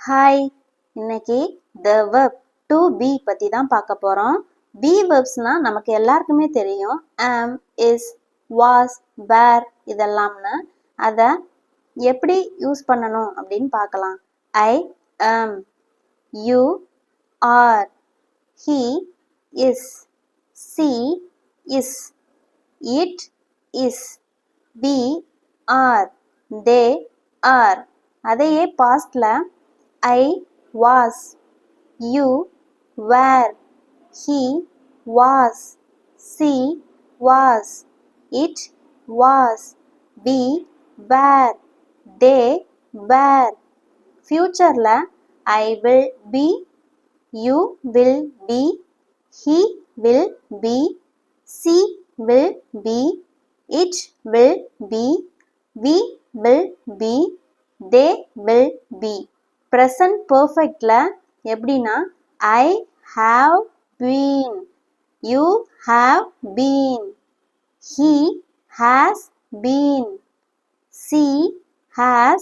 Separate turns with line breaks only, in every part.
Hi, இன்னைக்கு the verb to be பற்றி தான் பார்க்க போகிறோம். be verbsனா நமக்கு எல்லாருக்குமே தெரியும். am, is, was, were இதெல்லாம்னு. அதை எப்படி யூஸ் பண்ணணும் அப்படின்னு பார்க்கலாம். I am, you are, he is, she is, it is, we are, they are. அதையே பாஸ்ட்ல I was, you were, he was, she was, it was, we were, they were. ஃபியூச்சர்ல I will be, you will be, he will be, she will be, it will be, we will be, they will be. present perfectல எப்படின்னா I have been, you have been, he has been, she has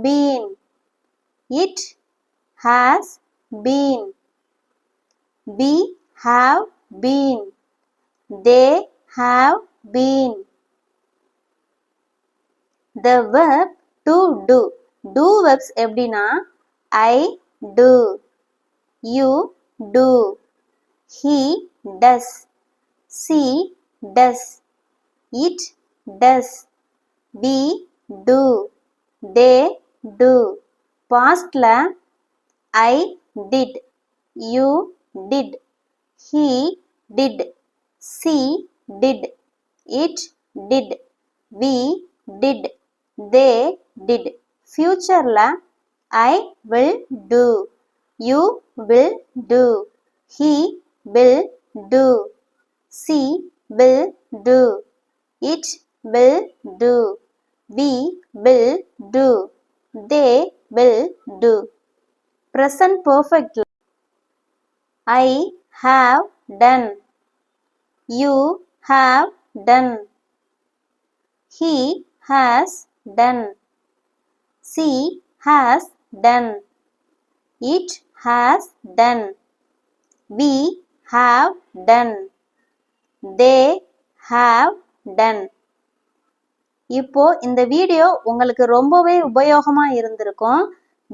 been, it has been, we have been, they have been. The verb to do. Do verbs எப்படின்னா I do, you do, he does, she does, it does, we do, they do. பாஸ்ட்ல I did, you did, he did, she did, it did, we did, they did. ஃபியூச்சர்ல I will do, you will do, he will do, she will do, it will do, we will do, they will do. present perfect I have done, you have done, he has done, she has done, it has done, we have done, they have done. இப்போ இந்த video உங்களுக்கு ரொம்பவே உபயோகமா இருந்திருக்கும்.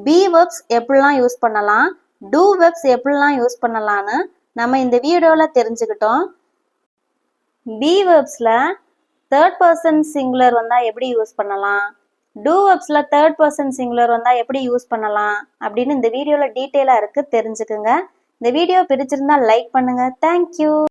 be verbs எப்படிலாம் use பண்ணலாம், do verbs எப்படிலாம் use பண்ணலாம்னு நம்ம இந்த வீடியோல தெரிஞ்சுக்கிட்டோம். be verbsல third person singular வந்தா எப்படி யூஸ் பண்ணலாம், do verbsல third person singular வந்தா எப்படி யூஸ் பண்ணலாம் அப்படின்னு இந்த வீடியோல டீட்டெயிலா இருக்கு, தெரிஞ்சுக்குங்க. இந்த வீடியோ பிடிச்சிருந்தா லைக் பண்ணுங்க. தேங்க்யூ.